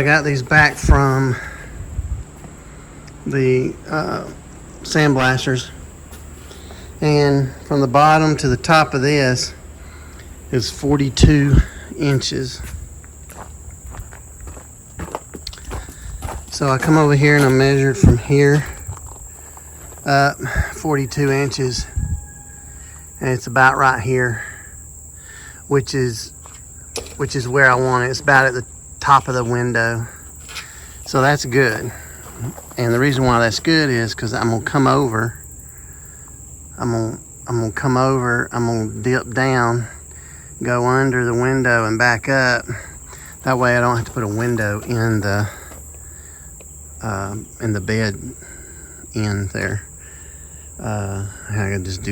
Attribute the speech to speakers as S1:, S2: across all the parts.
S1: I got these back from the sandblasters, and from the bottom to the top of this is 42 inches. So I come over here and I measured from here up 42 inches, and it's about right here, which is where I want it. It's about at the top of the window, so that's good. And the reason why that's good is because I'm gonna come over. I'm gonna dip down, go under the window and back up. That way I don't have to put a window in the bed in there. I'm gonna just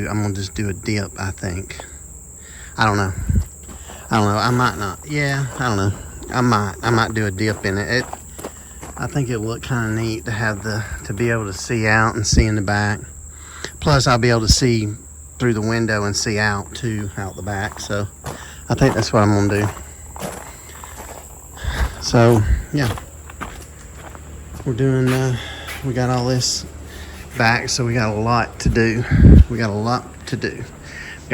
S1: do a dip, I think. I don't know. I might not. Yeah, I don't know. I might do a dip in it. I think it'll look kind of neat to have to be able to see out and see in the back. Plus, I'll be able to see through the window and see out too, out the back. So, I think that's what I'm gonna do. So, yeah, we're doing. We got all this back, so we got a lot to do. We got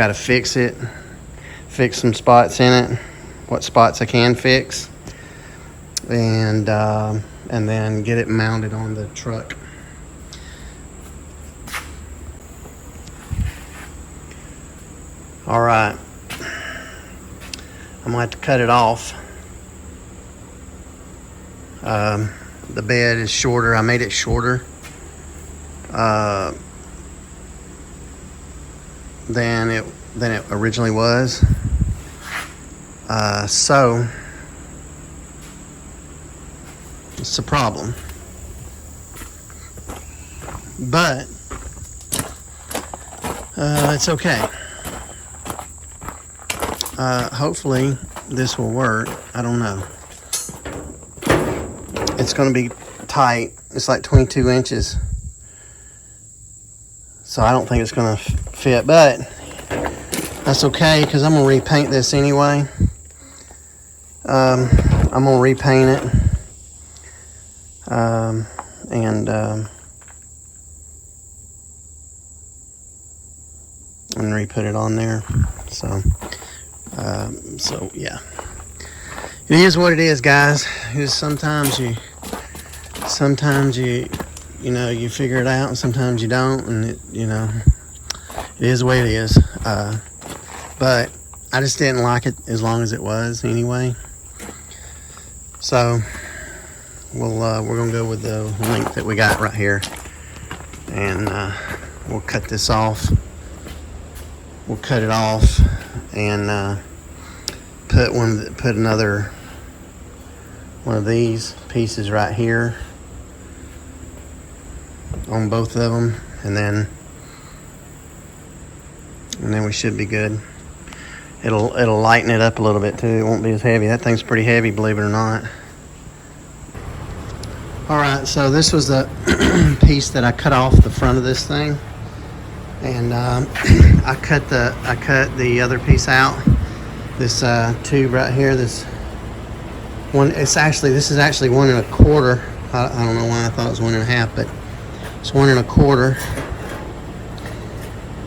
S1: to fix it, fix some spots in it, what spots I can fix, and then get it mounted on the truck. All right, I'm gonna have to cut it off. The bed is shorter. I made it shorter than it originally was. So it's a problem, but it's okay. Hopefully this will work. I don't know. It's going to be tight. It's like 22 inches. So I don't think it's going to fit, but that's okay because I'm going to repaint this anyway. I'm going to repaint it. And re-put it on there. So yeah. It is what it is, guys. It's sometimes you figure it out, and sometimes you don't, and it is the way it is. But I just didn't like it as long as it was anyway. So we're gonna go with the length that we got right here, and we'll cut this off. We'll cut it off and put another one of these pieces right here on both of them, and then we should be good. It'll lighten it up a little bit too. It won't be as heavy. That thing's pretty heavy, believe it or not. All right, so this was the piece that I cut off the front of this thing, and I cut the other piece out. This tube right here, this is actually 1 1/4. I don't know why I thought it was 1 1/2, but it's 1 1/4.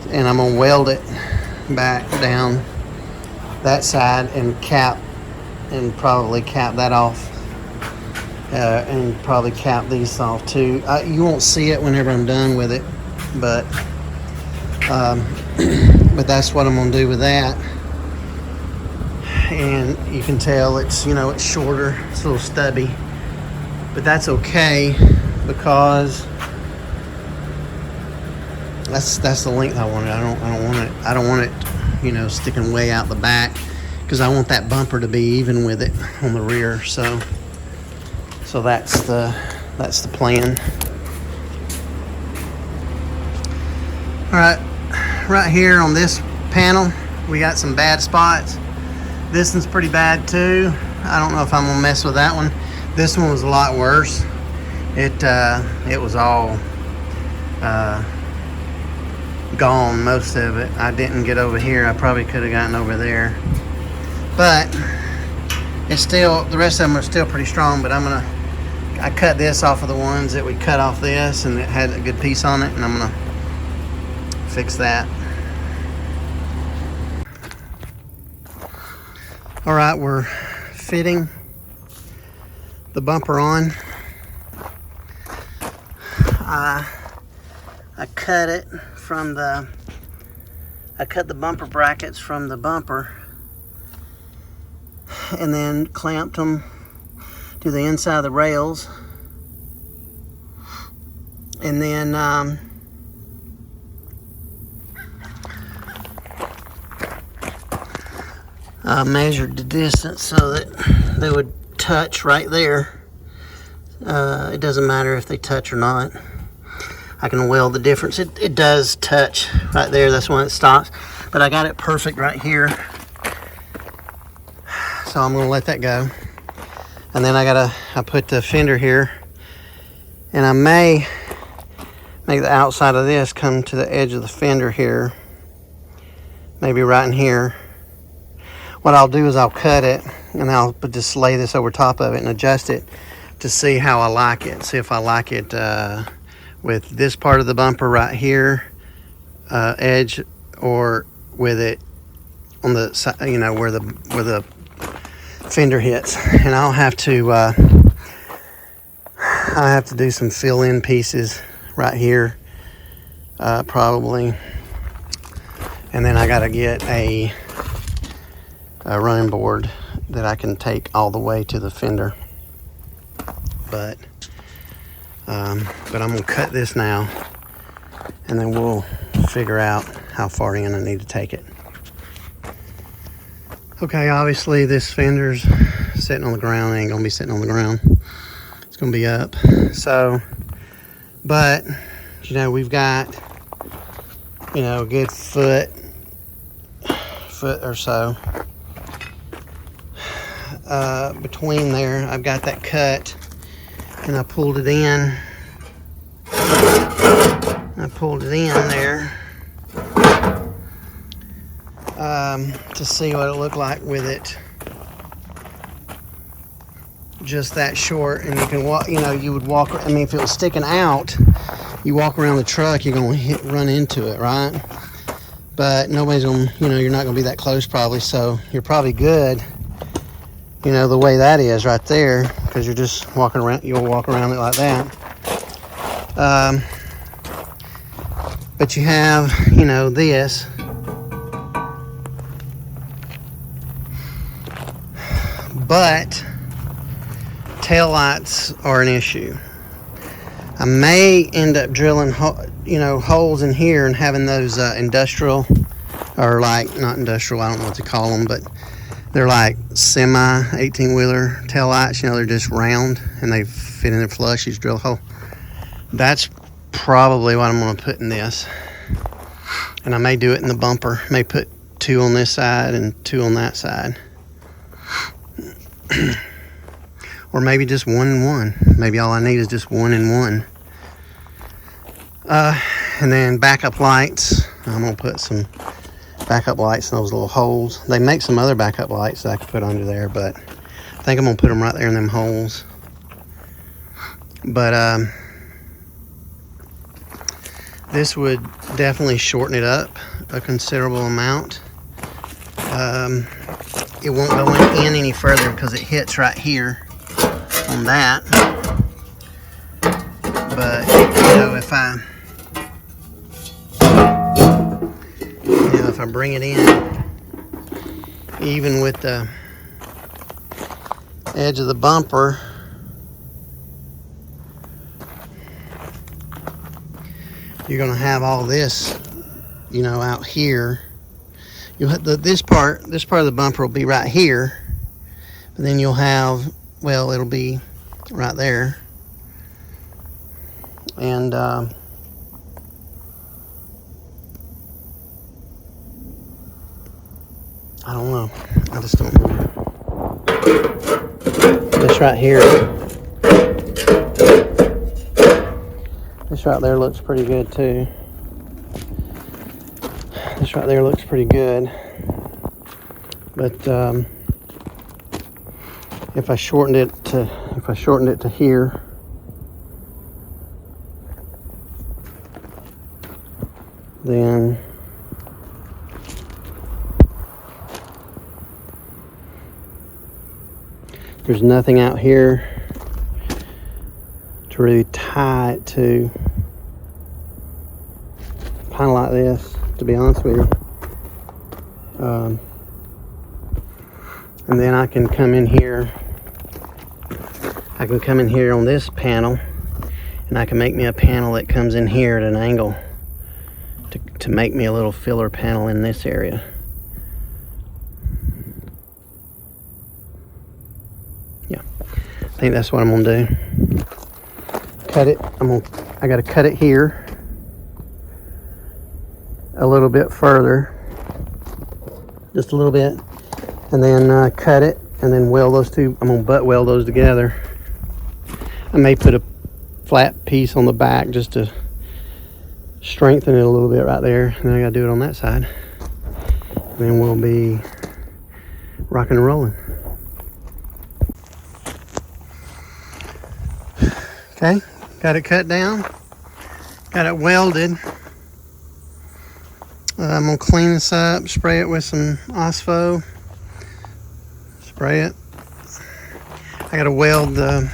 S1: And I'm gonna weld it back down that side and probably cap that off, and probably cap these off too. You won't see it whenever I'm done with it, but that's what I'm gonna do with that. And you can tell it's shorter, it's a little stubby, but that's okay because that's the length I want it. I don't want it sticking way out the back, because I want that bumper to be even with it on the rear. So that's the plan. All right here on this panel we got some bad spots. This one's pretty bad too. I don't know if I'm gonna mess with that one. This one was a lot worse. It was all gone, most of it. I didn't get over here. I probably could have gotten over there, but it's still, the rest of them are still pretty strong, but I cut this off of the ones that we cut off this, and it had a good piece on it, and I'm gonna fix that. All right, we're fitting the bumper on. I cut it from I cut the bumper brackets from the bumper and then clamped them to the inside of the rails, and then I measured the distance so that they would touch right there. It doesn't matter if they touch or not. I can weld the difference. It does touch right there. That's when it stops. But I got it perfect right here. So I'm gonna let that go. And then I put the fender here. And I may make the outside of this come to the edge of the fender here. Maybe right in here. What I'll do is I'll cut it and I'll just lay this over top of it and adjust it to see how I like it. See if I like it with this part of the bumper right here, edge, or with it on the side, you know, where the fender hits. And I'll have to do some fill-in pieces right here, probably. And then I gotta get a running board that I can take all the way to the fender. But I'm gonna cut this now, and then we'll figure out how far in I need to take it. Okay, obviously this fender's sitting on the ground. It ain't gonna be sitting on the ground. It's gonna be up. So, but you know, we've got, you know, a good foot or so between there. I've got that cut, and I pulled it in. There to see what it looked like with it just that short. And you can walk, you know, you would walk, I mean, if it was sticking out, you walk around the truck, you're gonna run into it, right? But nobody's gonna, you know, you're not gonna be that close probably, so you're probably good, you know, the way that is right there, because you're just walking around, you'll walk around it like that. But you have, you know, this. But tail lights are an issue. I may end up drilling, you know, holes in here and having those industrial, or like, not industrial, I don't know what to call them, but they're like semi 18-wheeler tail lights. You know, they're just round and they fit in there flush. You just drill a hole. That's probably what I'm going to put in this. And I may do it in the bumper. May put 2 on this side and 2 on that side. Or maybe just 1 and 1. Maybe all I need is just 1 and 1. And then backup lights. I'm going to put some backup lights in those little holes. They make some other backup lights that I could put under there, but I think I'm going to put them right there in them holes. But this would definitely shorten it up a considerable amount. It won't go in any further because it hits right here on that. But you know, if I bring it in, even with the edge of the bumper, you're going to have all this, you know, out here. You'll have this part of the bumper will be right here, but then you'll have, well, it'll be right there, and I don't know. I just don't know. This right here, this right there looks pretty good too. This right there looks pretty good, but if I shortened it to here, then there's nothing out here to really tie it to. Kind of like this, to be honest with you. And then I can come in here. I can come in here on this panel, and I can make me a panel that comes in here at an angle to make me a little filler panel in this area. Yeah, I think that's what I'm gonna do. Cut it. I gotta cut it here a little bit further, just a little bit, and then cut it, and then weld those two. I'm gonna butt weld those together. I may put a flat piece on the back just to strengthen it a little bit right there, and then I gotta do it on that side, and then we'll be rocking and rolling. Okay, got it cut down, got it welded. I'm gonna clean this up, spray it with some Ospo, spray it. I gotta weld the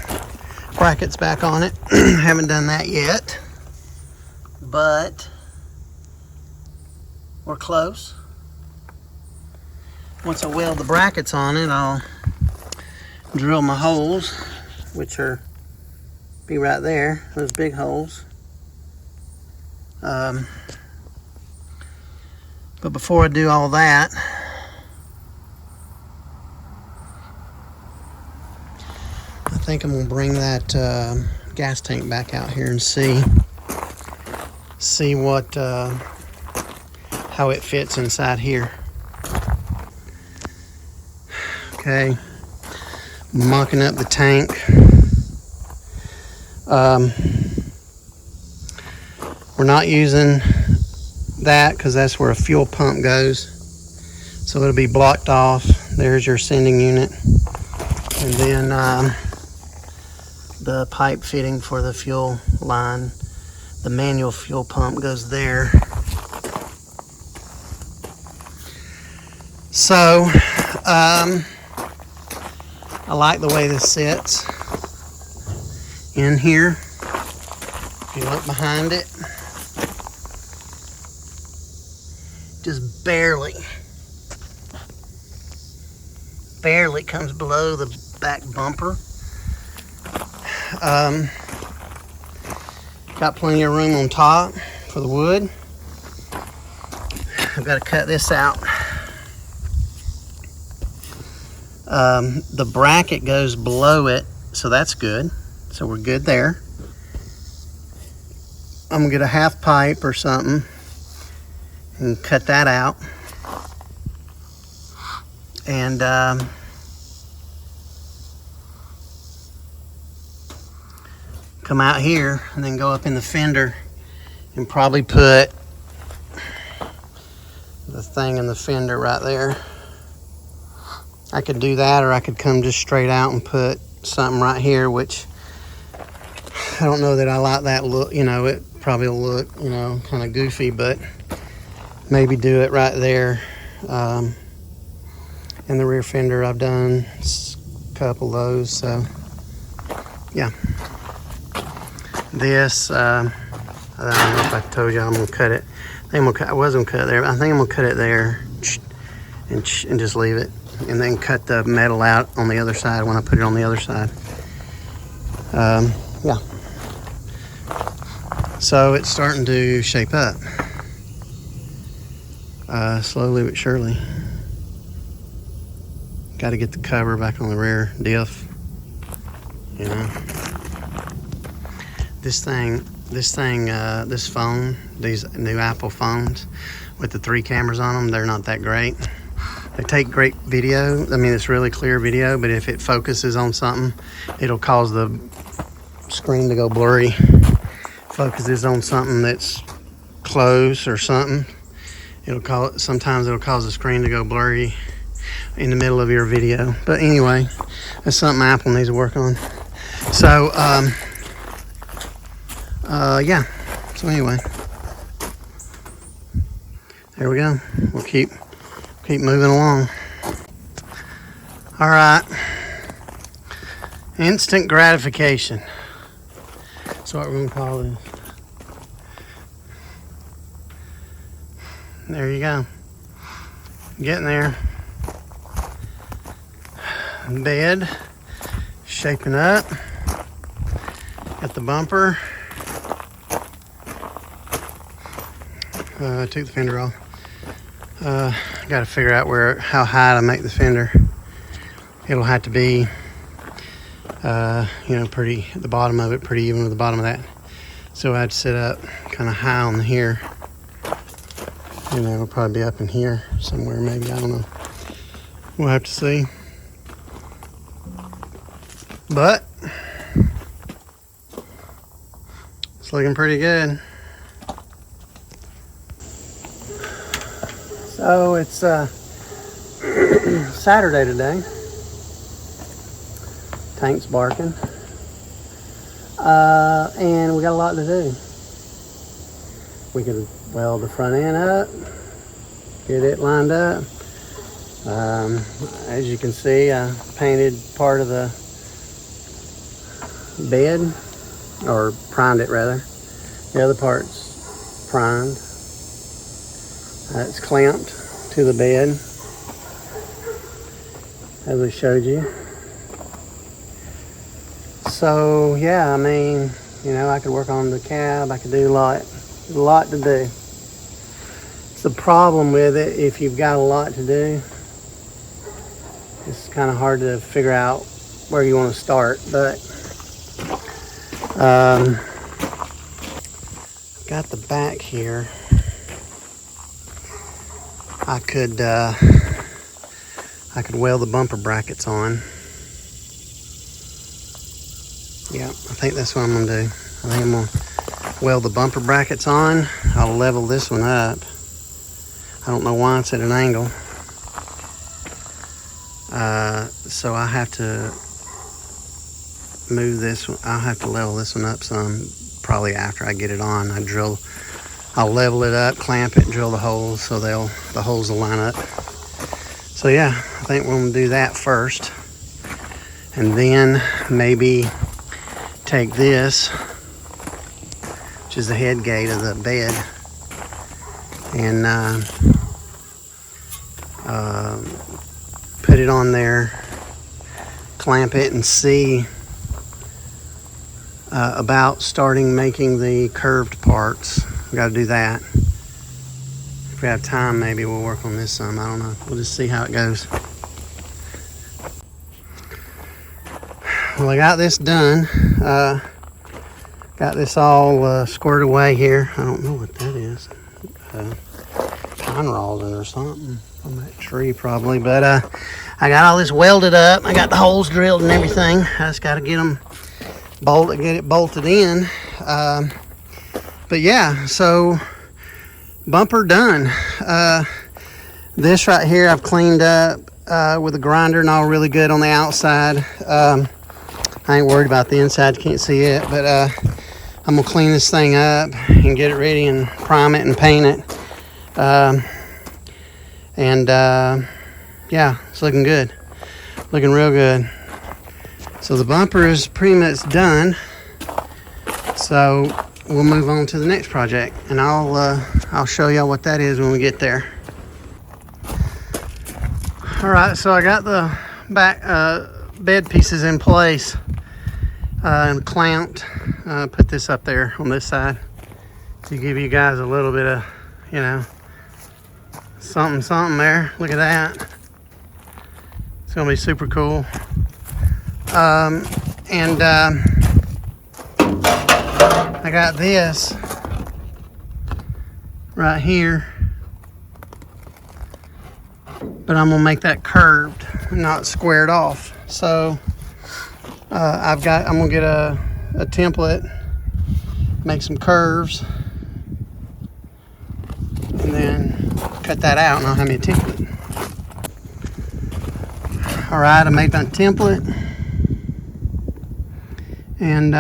S1: brackets back on it. Haven't done that yet, but we're close. Once I weld the brackets on it, I'll drill my holes, which are be right there, those big holes. But before I do all that, I think I'm gonna bring that gas tank back out here and see what how it fits inside here. Okay, mucking up the tank. We're not using that because that's where a fuel pump goes, so it'll be blocked off. There's your sending unit, and then the pipe fitting for the fuel line, the manual fuel pump goes there. So I like the way this sits in here. If you look behind it, just barely comes below the back bumper. Got plenty of room on top for the wood. I've got to cut this out. The bracket goes below it, so that's good. So we're good there. I'm gonna get a half pipe or something and cut that out. And come out here and then go up in the fender and probably put the thing in the fender right there. I could do that, or I could come just straight out and put something right here, which I don't know that I like that look. You know, it probably will look, you know, kind of goofy, but maybe do it right there. In the rear fender, I've done a couple of those, so yeah. This, I don't know if I told you I'm gonna cut it. I was gonna cut it there, but I think I'm gonna cut it there and just leave it, and then cut the metal out on the other side when I put it on the other side. Yeah. So it's starting to shape up, slowly but surely. Got to get the cover back on the rear diff. You know, this phone, these new Apple phones with the 3 cameras on them, they're not that great. They take great video. I mean, it's really clear video, but if it focuses on something, it'll cause the screen to go blurry. Focuses on something that's close or something, sometimes it'll cause the screen to go blurry. in the middle of your video. But anyway, that's something Apple needs to work on. So, yeah. So anyway, there we go. We'll keep moving along. All right. Instant gratification. That's what we're gonna call this. There you go. Getting there. Bed shaping up. Got the bumper. Took the fender off. Got to figure out how high to make the fender. It'll have to be, pretty at the bottom of it, pretty even with the bottom of that. So I had to sit up kind of high on here. And it'll probably be up in here somewhere, maybe. I don't know. We'll have to see. But it's looking pretty good. So it's Saturday today. Tank's barking. And we got a lot to do. We could weld the front end up, get it lined up. As you can see, I painted part of the bed, or primed it rather. The other part's primed. It's clamped to the bed, as we showed you. So yeah, I mean, I could work on the cab. I could do a lot to do. It's the problem with it, if you've got a lot to do, it's kind of hard to figure out where you want to start. But got the back here. I could weld the bumper brackets on. Yeah, I think that's what I'm gonna do. I think I'm gonna weld the bumper brackets on. I'll level this one up. I don't know why it's at an angle. So I have to move this one. I'll have to level this one up some, probably after I get it on. I'll level it up, clamp it, and drill the holes so the holes will line up. So yeah, I think we're gonna do that first. And then maybe take this, which is the head gate of the bed, and put it on there, clamp it, and see about starting making the curved parts. We got to do that. If we have time, maybe we'll work on this some. I don't know. We'll just see how it goes. Well, I got this done. Got this all squared away here. I don't know what that is. Pine rosin or something from that tree probably. But I got all this welded up. I got the holes drilled and everything. I just got to get it bolted in. But yeah, so bumper done. This right here I've cleaned up with a grinder and all, really good on the outside. I ain't worried about the inside, you can't see it, but I'm gonna clean this thing up and get it ready and prime it and paint it. Yeah, it's looking good, looking real good. So the bumper is pretty much done. So we'll move on to the next project, and I'll show y'all what that is when we get there. All right, so I got the back bed pieces in place and clamped. Put this up there on this side to give you guys a little bit of, something there. Look at that. It's gonna be super cool. I got this right here, but I'm gonna make that curved, not squared off. So I'm gonna get a template, make some curves, and then cut that out, and I'll have me a template. Alright, I made my template, and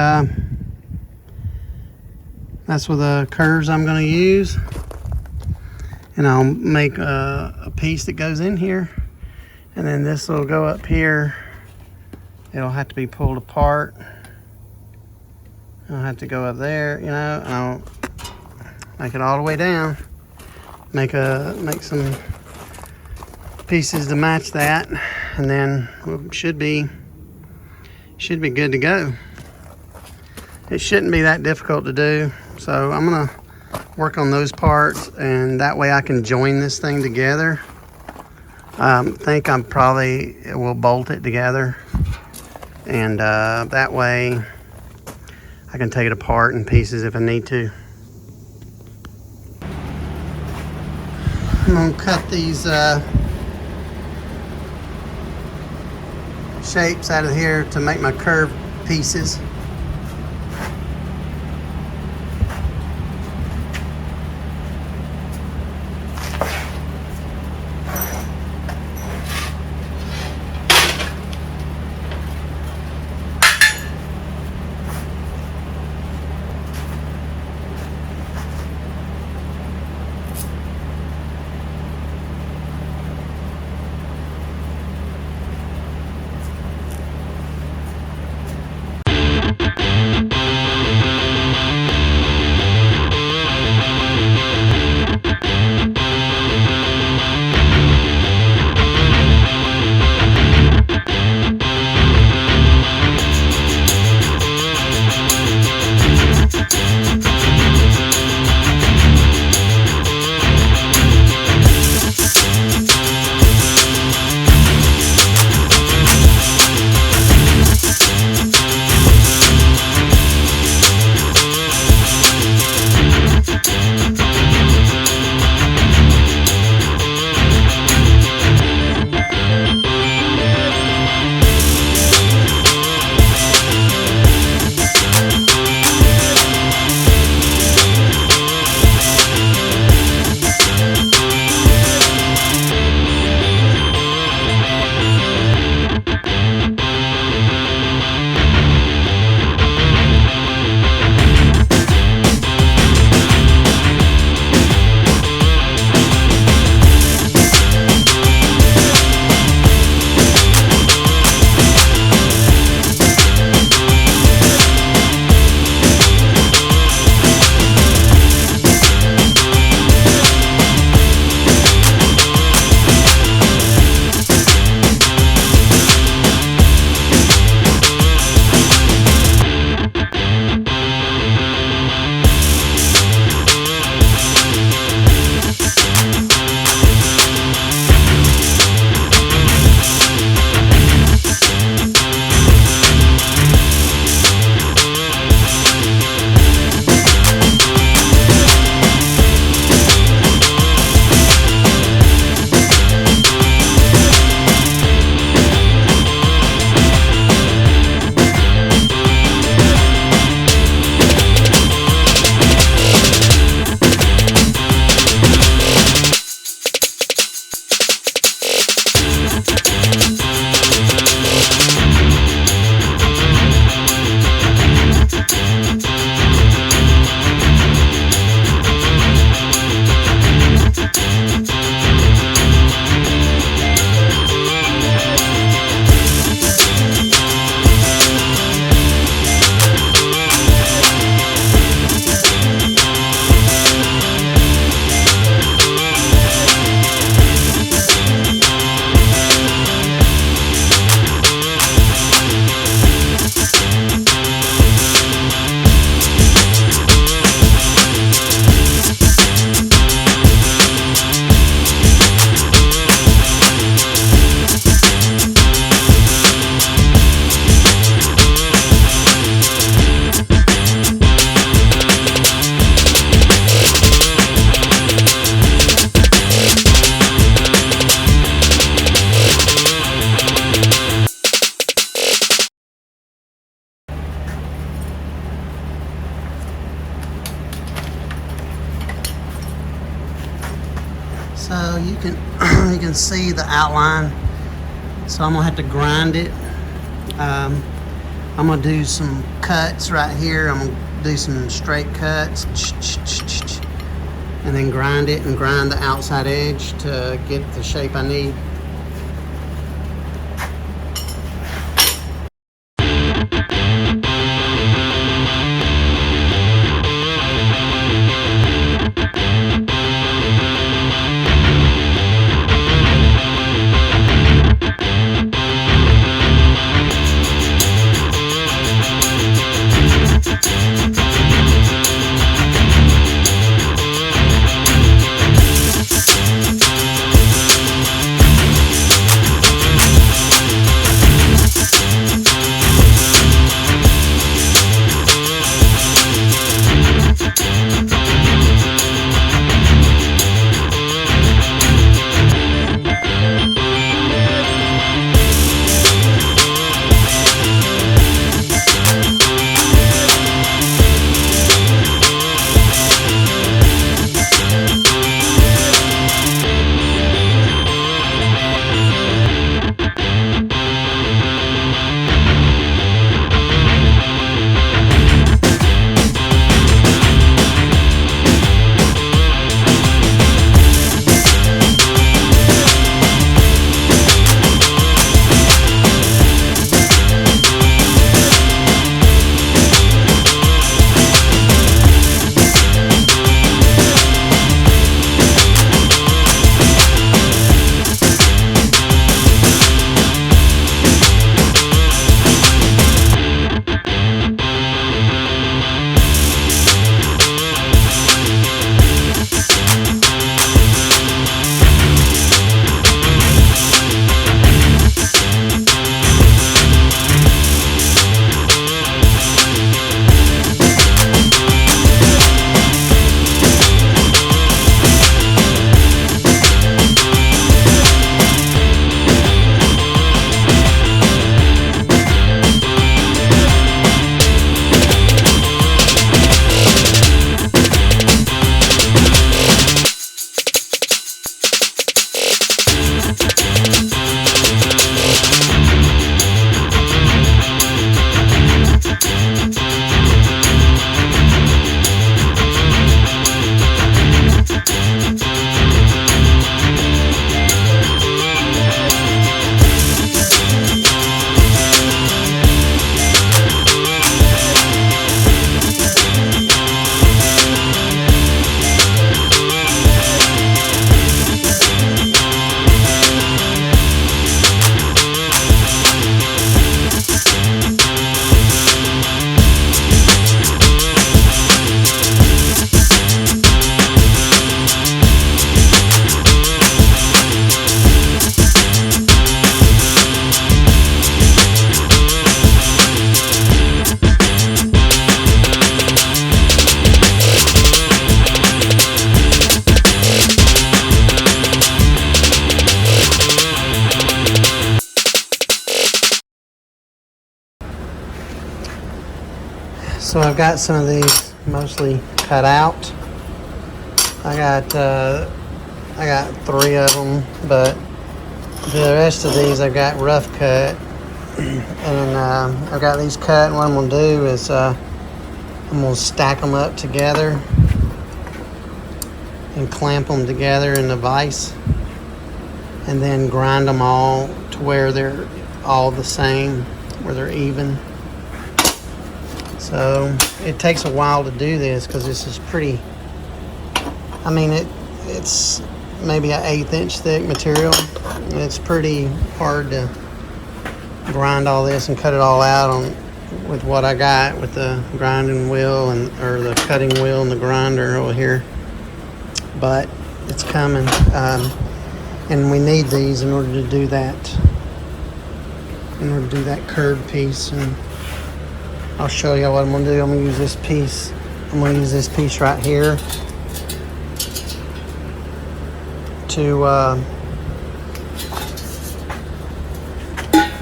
S1: that's what the curves I'm going to use, and I'll make a piece that goes in here, and then this will go up here. It'll have to be pulled apart. I'll have to go up there, you know, and I'll make it all the way down, make some pieces to match that, and then we should be good to go. It shouldn't be that difficult to do, so I'm gonna work on those parts, and that way I can join this thing together. I think I'm probably will bolt it together, and that way I can take it apart in pieces if I need to. I'm gonna cut these shapes out of here to make my curved pieces. So you can see the outline So I'm gonna have to grind it. I'm gonna do some cuts right here. I'm gonna do some straight cuts and then grind it and grind the outside edge to get the shape I need. So I've got some of these mostly cut out. I got 3 of them, but the rest of these I've got rough cut. And I've got these cut, and what I'm going to do is I'm going to stack them up together and clamp them together in the vise, and then grind them all to where they're all the same, where they're even. So it takes a while to do this because this is pretty, I mean it's maybe an 1/8 inch thick material, and it's pretty hard to grind all this and cut it all out on with what I got with the grinding wheel or the cutting wheel and the grinder over here, but it's coming. And we need these in order to do that curved piece. And I'll show you what I'm going to do. I'm going to use this piece. I'm going to use this piece right here to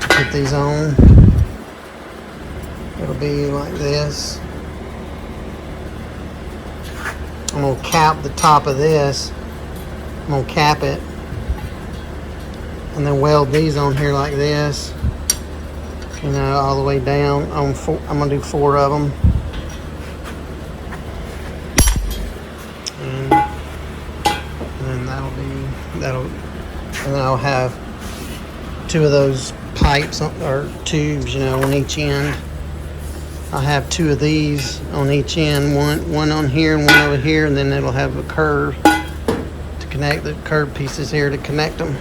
S1: put these on. It'll be like this. I'm going to cap the top of this. I'm going to cap it and then weld these on here like this, you know, all the way down. I'm gonna do 4 of them, and then and then I'll have 2 of those pipes or tubes, you know, on each end. I'll have 2 of these on each end, one on here and one over here, and then it'll have a curve to connect the curved pieces here to connect them.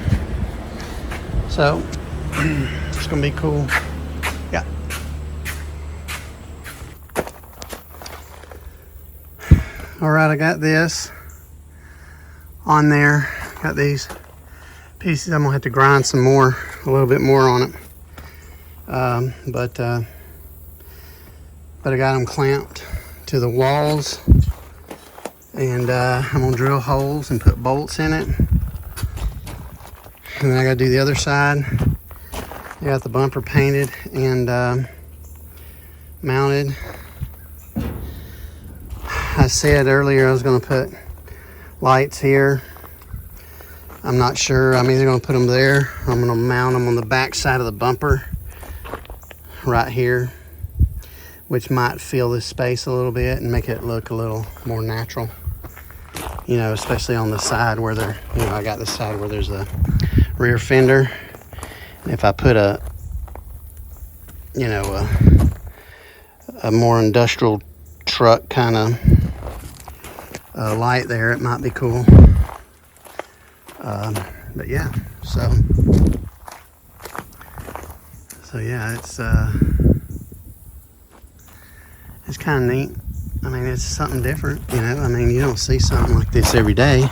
S1: So it's gonna be cool. Yeah. All right, I got this on there. Got these pieces. I'm gonna have to grind some more, a little bit more on it. But I got them clamped to the walls, and I'm gonna drill holes and put bolts in it. And then I gotta do the other side. I got the bumper painted and mounted. I said earlier I was gonna put lights here. I'm not sure. I'm either gonna put them there, or I'm gonna mount them on the back side of the bumper right here, which might fill this space a little bit and make it look a little more natural. You know, especially on the side where there, you know, I got the side where there's a rear fender. If I put a, you know, a more industrial truck kind of light there, it might be cool. But yeah, so yeah, it's kind of neat. I mean, it's something different, you know. I mean, you don't see something like this every day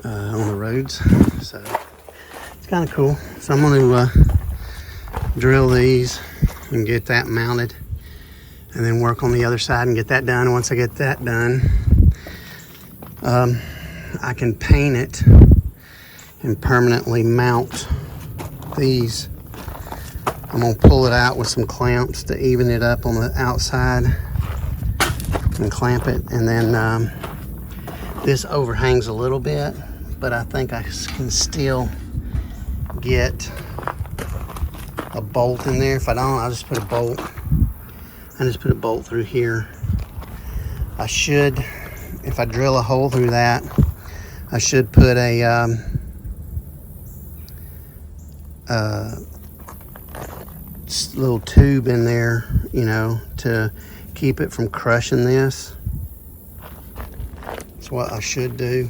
S1: on the roads, so it's kind of cool. So I'm going to drill these and get that mounted, and then work on the other side and get that done. Once I get that done, I can paint it and permanently mount these. I'm gonna pull it out with some clamps to even it up on the outside and clamp it. And then this overhangs a little bit, but I think I can still get a bolt in there. If I don't, I'll just put a bolt. I just put a bolt through here. I should, if I drill a hole through that, I should put a little tube in there, you know, to keep it from crushing this. That's what I should do.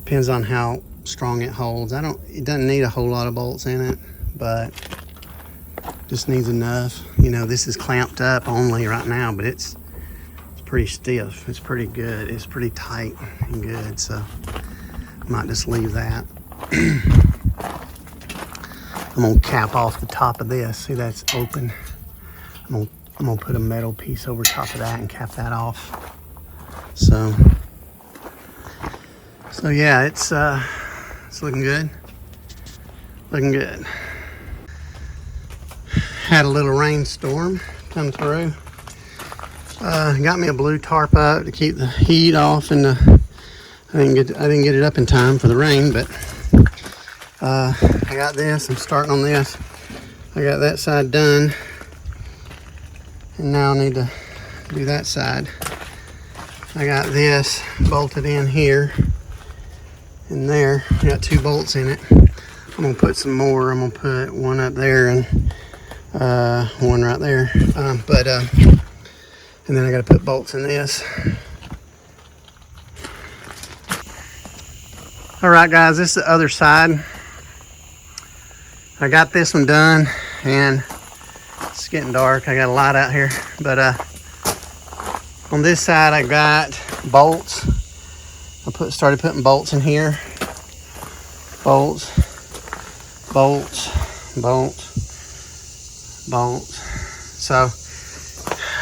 S1: Depends on how strong it holds. It doesn't need a whole lot of bolts in it, but just needs enough. You know, this is clamped up only right now, but it's pretty stiff. It's pretty good. It's pretty tight and good, so I might just leave that. I'm gonna cap off the top of this. See, that's open. I'm gonna put a metal piece over top of that and cap that off. So yeah, it's looking good. Looking good. Had a little rainstorm come through. Got me a blue tarp up to keep the heat off, and I didn't get it up in time for the rain, but I got this. I'm starting on this. I got that side done, and now I need to do that side. I got this bolted in here and there. I got 2 bolts in it. I'm gonna put some more. I'm gonna put one up there and one right there. And then I gotta put bolts in this. All right, guys, this is the other side. I got this one done, and it's getting dark. I got a light out here, but on this side I got bolts. I started putting bolts in here. Bolts, bolts, bolts, bolts. So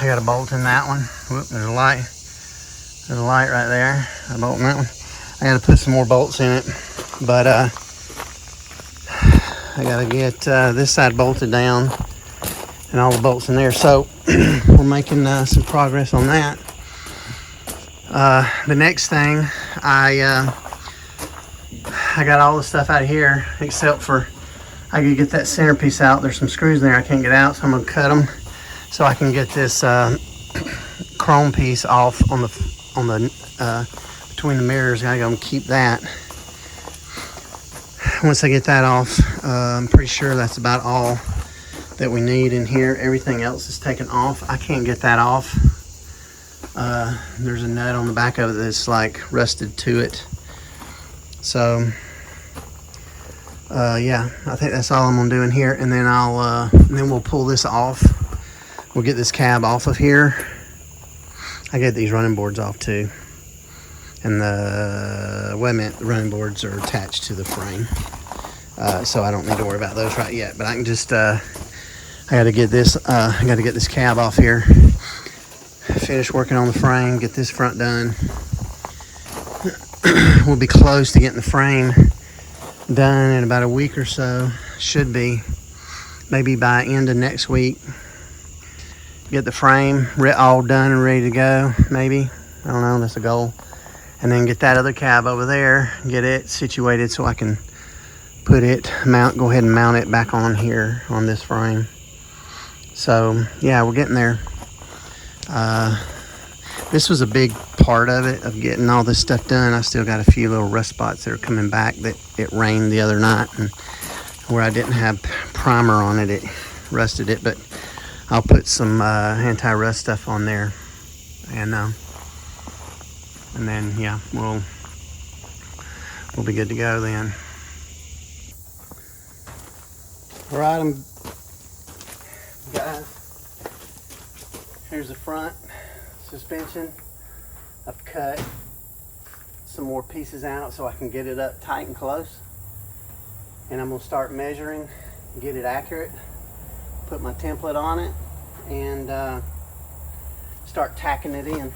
S1: I got a bolt in that one. Whoop, there's a light. There's a light right there. A bolt in that one. I got to put some more bolts in it, but I got to get this side bolted down and all the bolts in there. So we're making some progress on that. The next thing, I I got all the stuff out of here except for I could get that centerpiece out. There's some screws in there I can't get out, so I'm gonna cut them so I can get this chrome piece off on the between the mirrors. I gotta go keep that. Once I get that off, I'm pretty sure that's about all that we need in here. Everything else is taken off. I can't get that off. There's a nut on the back of it that's like rusted to it. So yeah, I think that's all I'm gonna do in here, and then then we'll pull this off. We'll get this cab off of here. I get these running boards off too, and the running boards are attached to the frame, so I don't need to worry about those right yet. But I can just I got to get this cab off here, finish working on the frame, get this front done. We'll be close to getting the frame done in about a week or so. Should be maybe by end of next week. Get the frame all done and ready to go. Maybe, I don't know, that's a goal. And then get that other cab over there, get it situated so I can put it, go ahead and mount it back on here on this frame. So yeah, we're getting there. This was a big part of it, of getting all this stuff done. I still got a few little rust spots that are coming back that it rained the other night, and where I didn't have primer on it, it rusted it, but I'll put some anti-rust stuff on there, and then yeah, we'll be good to go then. All right, guys, here's the front suspension. I've cut some more pieces out so I can get it up tight and close, and I'm gonna start measuring, get it accurate, put my template on it, and start tacking it in.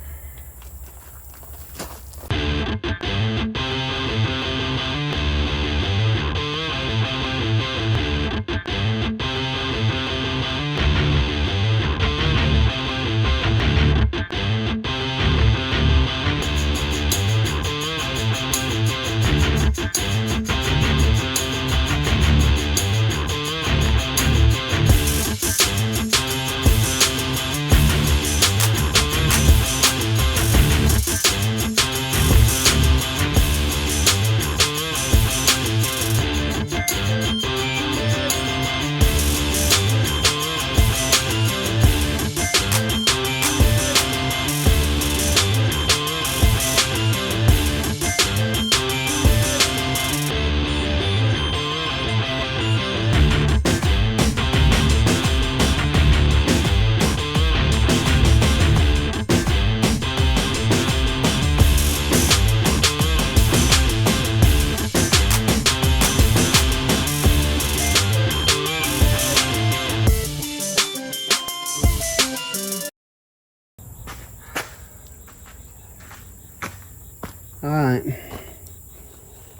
S1: All right,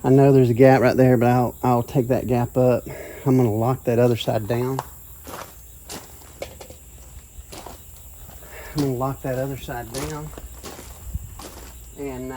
S1: I know there's a gap right there, but I'll take that gap up. I'm gonna lock that other side down. I'm gonna lock that other side down, and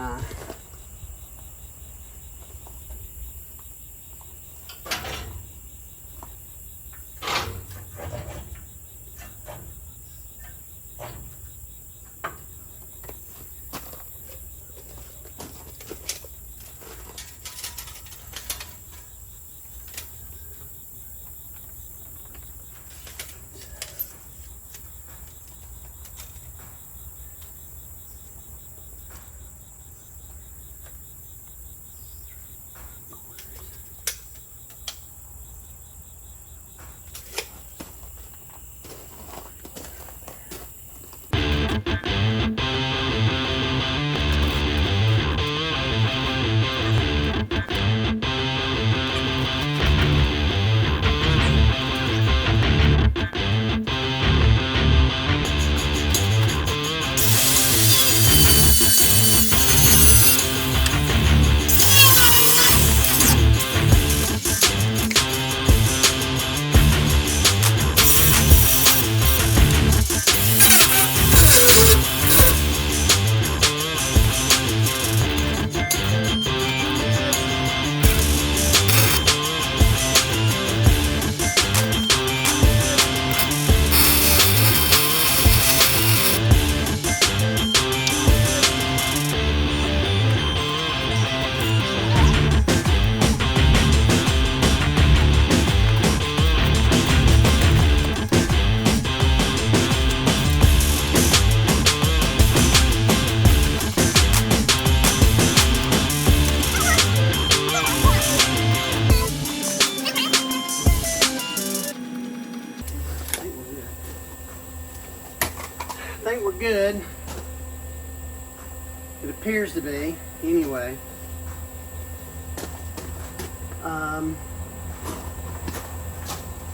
S1: It appears to be, anyway.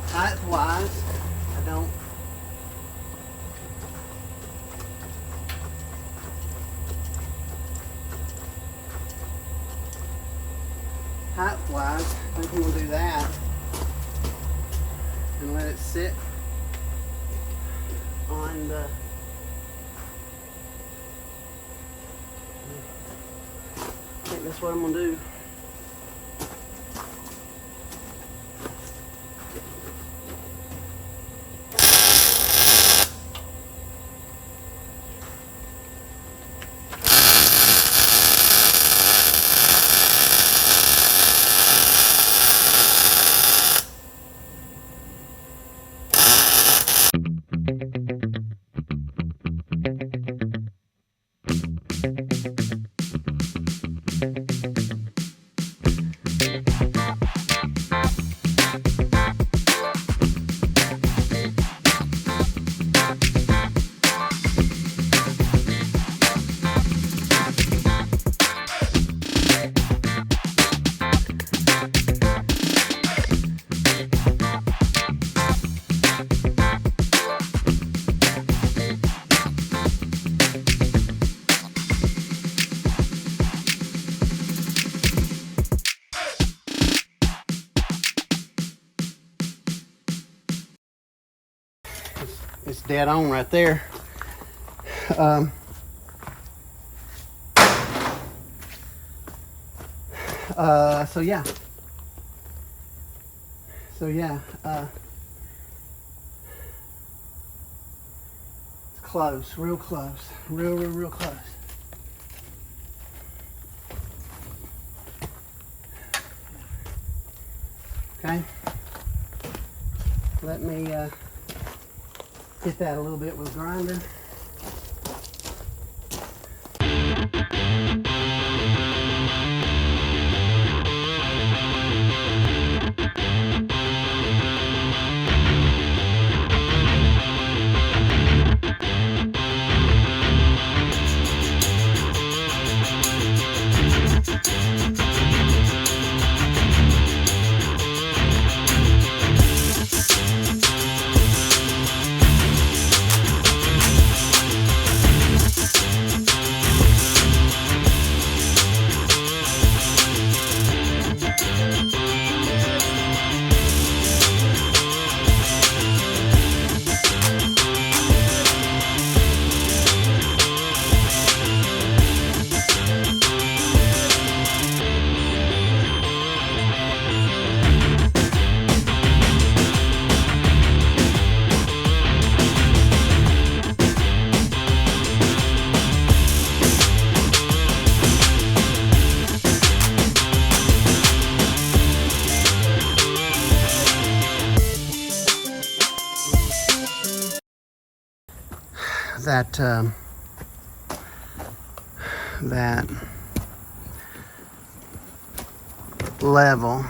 S1: Height-wise, I don't. Height-wise, I think I'm gonna do that and let it sit on the. I think that's what I'm gonna do. It's dead on right there. So yeah. It's close, real close, real close. Okay. Let me hit that a little bit with a grinder. That level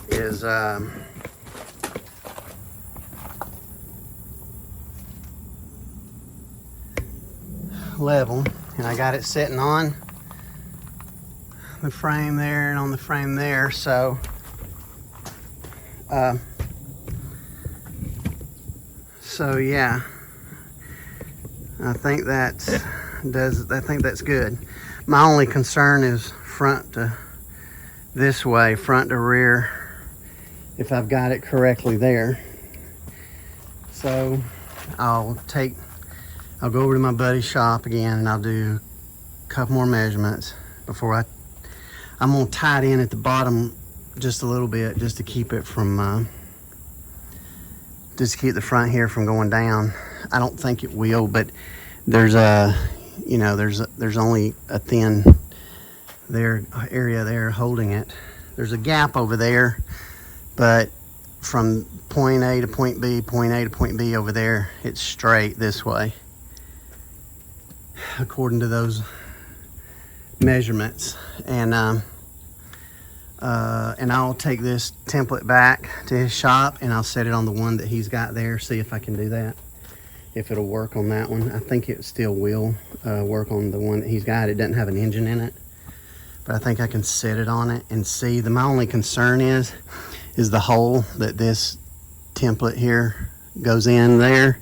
S1: is level, and I got it sitting on the frame there and on the frame there, so yeah, I think that's good. My only concern is front to this way, front to rear, if I've got it correctly there. So I'll go over to my buddy's shop again and I'll do a couple more measurements before I'm gonna tie it in at the bottom just a little bit, just to keep it from just to keep the front here from going down. I don't think it will, but there's there's only a thin area there holding it. There's a gap over there, but from point A to point B, point A to point B over there, it's straight this way, according to those measurements. And I'll take this template back to his shop and I'll set it on the one that he's got there, see if I can do that. if it'll work on that one. I think it still will work on the one that he's got. It doesn't have an engine in it, but I think I can set it on it and see. My only concern is the hole that this template here goes in there,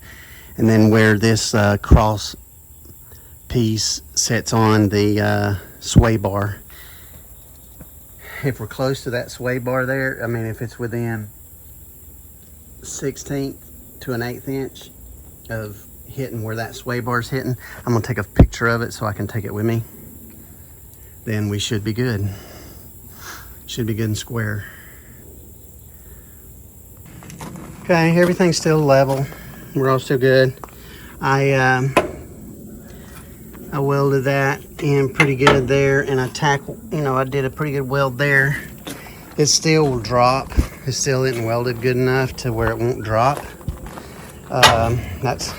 S1: and then where this cross piece sets on the sway bar. If we're close to that sway bar there, I mean, if it's within 1/16 to an 1/8 inch of hitting where that sway bar's hitting, I'm gonna take a picture of it so I can take it with me. Then we should be good. Should be good and square. Okay, everything's still level. We're all still good. I welded that in pretty good there, and I did a pretty good weld there. It still will drop. It still isn't welded good enough to where it won't drop. That's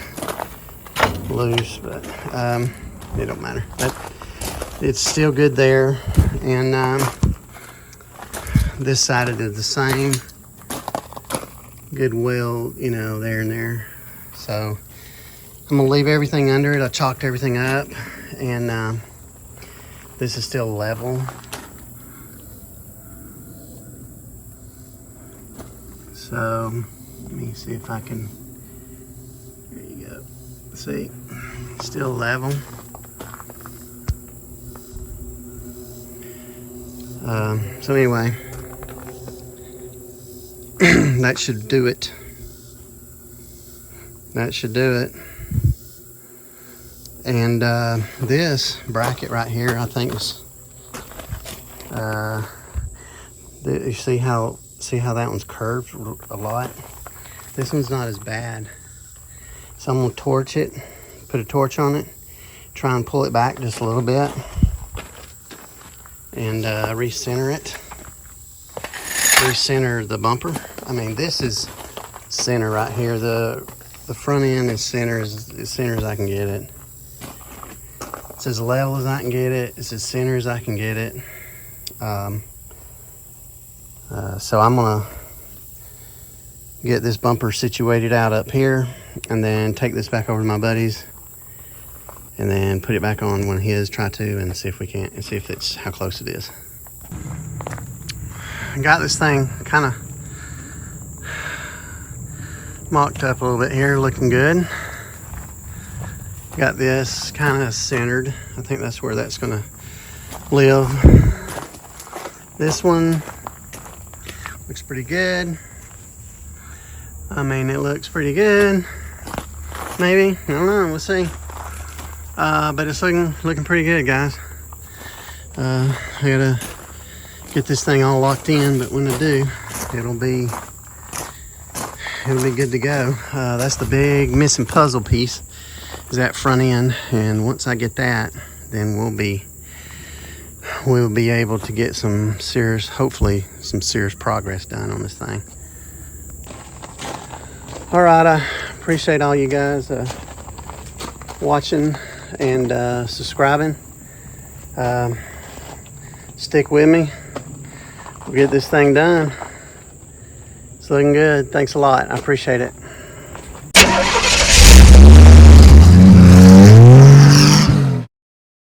S1: loose, but it don't matter. It's still good there, and this side it is the same. Good weld, there and there. So I'm gonna leave everything under it. I chalked everything up, and this is still level. So let me see if I can, there you go. See, still level. So anyway, that should do it. That should do it. And this bracket right here, I think is, you see how that one's curved a lot? This one's not as bad. So I'm gonna torch it, put a torch on it, try and pull it back just a little bit, and recenter it. Recenter the bumper. I mean, this is center right here. The front end is center as I can get it. It's as level as I can get it. It's as center as I can get it. So I'm gonna get this bumper situated out up here, and then take this back over to my buddy's, and then put it back on one of his, try to, and see if we can, and see if it's how close it is. I got this thing kind of mocked up a little bit here, looking good. Got this kind of centered. I think that's where that's gonna live. This one looks pretty good. I mean, it looks pretty good. Maybe, I don't know, we'll see. But it's looking pretty good, guys. I gotta get this thing all locked in, but when I do, it'll be good to go. That's the big missing puzzle piece, is that front end, and once I get that, then we'll be able to get hopefully some serious progress done on this thing. All right, I appreciate all you guys watching and subscribing. Stick with me. We'll get this thing done. It's looking good. Thanks a lot. I appreciate it.